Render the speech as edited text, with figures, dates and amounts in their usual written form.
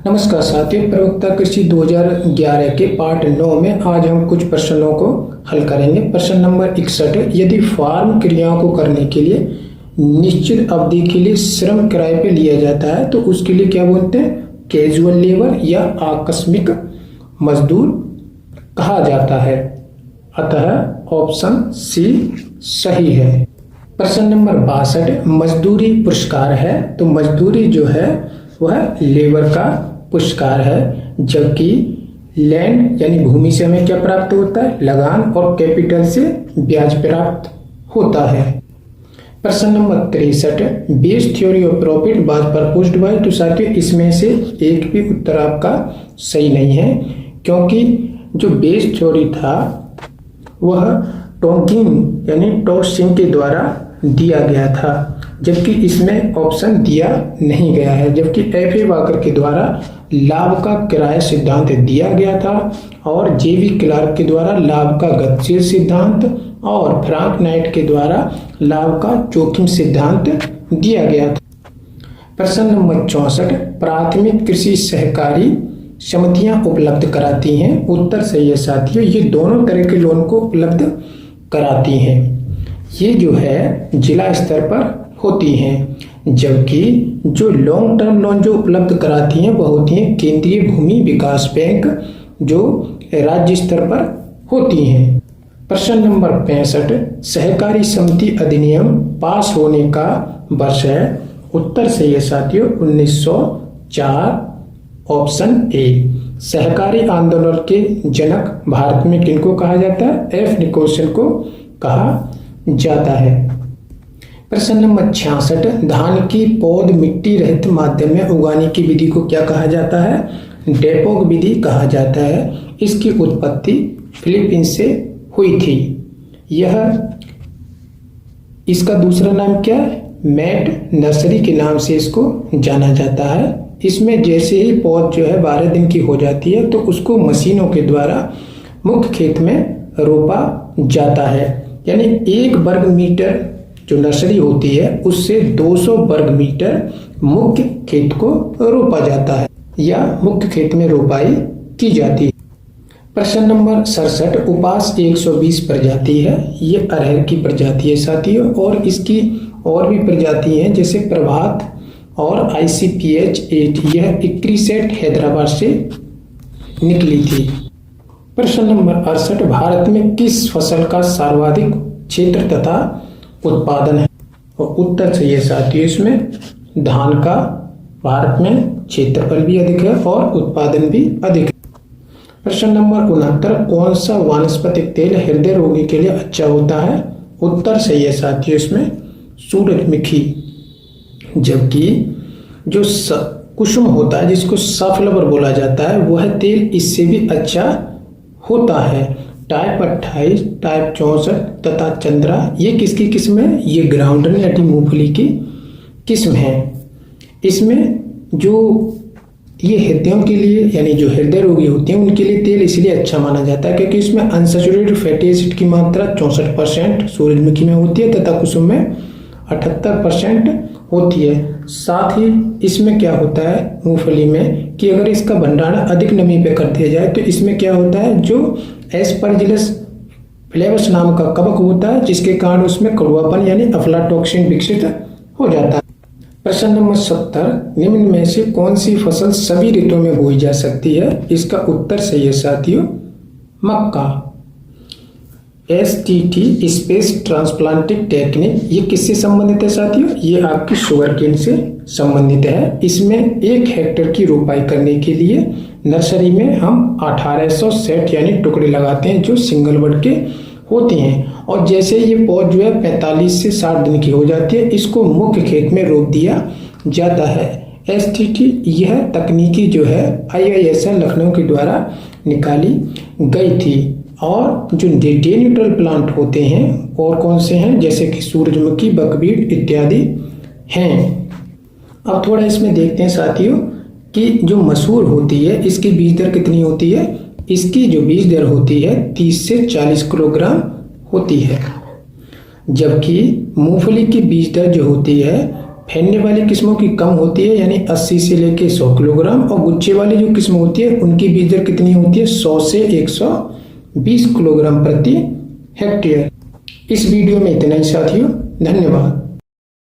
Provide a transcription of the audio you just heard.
नमस्कार साथियों, प्रवक्ता कृषि 2011 के पार्ट 9 में आज हम कुछ प्रश्नों को हल करेंगे। प्रश्न नंबर 61 है, यदि फार्म क्रियाओं को करने के लिए निश्चित अवधि के लिए श्रम किराए पे लिया जाता है तो उसके लिए क्या बोलते हैं? कैजुअल लेबर या आकस्मिक मजदूर कहा जाता है। अतः ऑप्शन सी सही है। प्रश्न नंबर 62 मजदूरी पुरस्कार है, तो मजदूरी जो है वह लेबर का पुरस्कार है, जबकि लैंड यानी भूमि से हमें क्या प्राप्त होता है? लगान, और कैपिटल से ब्याज प्राप्त होता है। प्रश्न number 63 base theory of profit was proposed by, तो साथियों इसमें से एक भी उत्तर आपका सही नहीं है, क्योंकि जो बेस थ्योरी था वह टोंकिंग यानी टॉसिंग के द्वारा दिया गया था, जबकि इसमें ऑप्शन दिया नहीं गया है। जबकि एफ ए वाकर के द्वारा लाभ का किराया सिद्धांत दिया गया था और जेवी क्लार्क के द्वारा लाभ का गतिशील सिद्धांत और फ्रांक नाइट के द्वारा लाभ का जोखिम सिद्धांत दिया गया था। प्रश्न नंबर 64 प्राथमिक कृषि सहकारी समितियां उपलब्ध कराती हैं। उत्तर सही है साथियों, ये दोनों तरह के लोन को उपलब्ध कराती हैं। ये जो है जिला स्तर पर होती हैं, जबकि जो लॉन्ग टर्म लोन जो उपलब्ध कराती हैं वह होती हैं केंद्रीय भूमि विकास बैंक, जो राज्य स्तर पर होती हैं। प्रश्न नंबर 65 सहकारी समिति अधिनियम पास होने का वर्ष है। उत्तर सही है साथियों 1904, ऑप्शन ए। सहकारी आंदोलन के जनक भारत में किनको कहा जाता है? एफ निकोसन को कहा जाता है। प्रश्न नंबर 66 धान की पौध मिट्टी रहित माध्यम में उगाने की विधि को क्या कहा जाता है? डेपोक विधि कहा जाता है। इसकी उत्पत्ति फिलीपींस से हुई थी। इसका दूसरा नाम क्या है? मैट नर्सरी के नाम से इसको जाना जाता है। इसमें जैसे ही पौध जो है 12 दिन की हो जाती है तो उसको मशीनों के द्वारा मुख्य खेत में रोपा जाता है, यानी 1 वर्ग मीटर जो नर्सरी होती है उससे 200 वर्ग मीटर मुख्य खेत को रोपा जाता है या मुख्य खेत में रोपाई की जाती है। प्रश्न नंबर 67 उपास 120 प्रजाति है। ये अरहर की प्रजाति है साथियों, और इसकी और भी प्रजाति हैं जैसे प्रभात और ICPH 8। यह इक्रिसेट हैदराबाद से निकली थी। प्रश्न नंबर 68 भारत में किस फसल का सर्वाधिक क्षेत्र तथा उत्पादन है? और उत्तर सही है साथियों इसमें धान का भारत में क्षेत्रफल भी अधिक है और उत्पादन भी अधिक है। प्रश्न नंबर 69 कौन सा वानस्पतिक तेल हृदय रोगी के लिए अच्छा होता है? उत्तर सही है साथियों इसमें सूरजमुखी, जबकि जो कुसुम होता है जिसको सनफ्लावर बोला जाता है वह तेल इससे भी अच्छा होता है। टाइप 28, टाइप 64 तथा चंद्रा ये किसकी किस्म है? ये ग्राउंडनट मूंगफली की किस्म है। इसमें जो ये हृदयों के लिए यानी जो हृदय रोगी होते हैं उनके लिए तेल इसलिए अच्छा माना जाता है क्योंकि इसमें अनसैचुरेटेड फैटी एसिड की मात्रा 64% सूरजमुखी में होती है तथा कुसुम में 78% होती है। साथ ही इसमें क्या होता है मूंगफली में कि अगर इसका भंडारण अधिक नमी पे कर दिया जाए तो इसमें क्या होता है, जो एस्परजिलस फ्लेवस नाम का कवक होता है जिसके कारण उसमें कड़वापन यानी अफ्लाटॉक्सिन विकसित हो जाता है। प्रश्न नंबर 70 निम्न में से कौन सी फसल सभी ऋतुओं में बोई जा सकती है? इसका उत्तर सही है साथियों मक्का। STT स्पेस ट्रांसप्लांटिंग टेक्निक ये किससे संबंधित है साथियों? ये आपकी शुगर केन से संबंधित है। इसमें 1 हेक्टेयर की रोपाई करने के लिए नर्सरी में हम 1800 सेट यानी टुकड़े लगाते हैं जो सिंगल बड के होती हैं, और जैसे ये पौध जो है 45 से 60 दिन की हो जाती है इसको मुख्य खेत में रोप दिया जाता है। STT यह तकनीकी जो है IISL लखनऊ के द्वारा निकाली गई थी। और जो डे न्यूट्रल प्लांट होते हैं और कौन से हैं, जैसे कि सूरजमुखी, बकवीट इत्यादि हैं। अब थोड़ा इसमें देखते हैं साथियों कि जो मसूर होती है इसकी बीज दर कितनी होती है? इसकी जो बीज दर होती है 30 से 40 किलोग्राम होती है, जबकि मूंगफली की बीज दर जो होती है फैलने वाली किस्मों की कम होती है यानी 80 से लेके 100 किलोग्राम, और गुच्छे वाली जो किस्म होती है उनकी बीज दर कितनी होती है 100 से 120 किलोग्राम प्रति हेक्टेयर। इस वीडियो में इतना ही साथियों, धन्यवाद।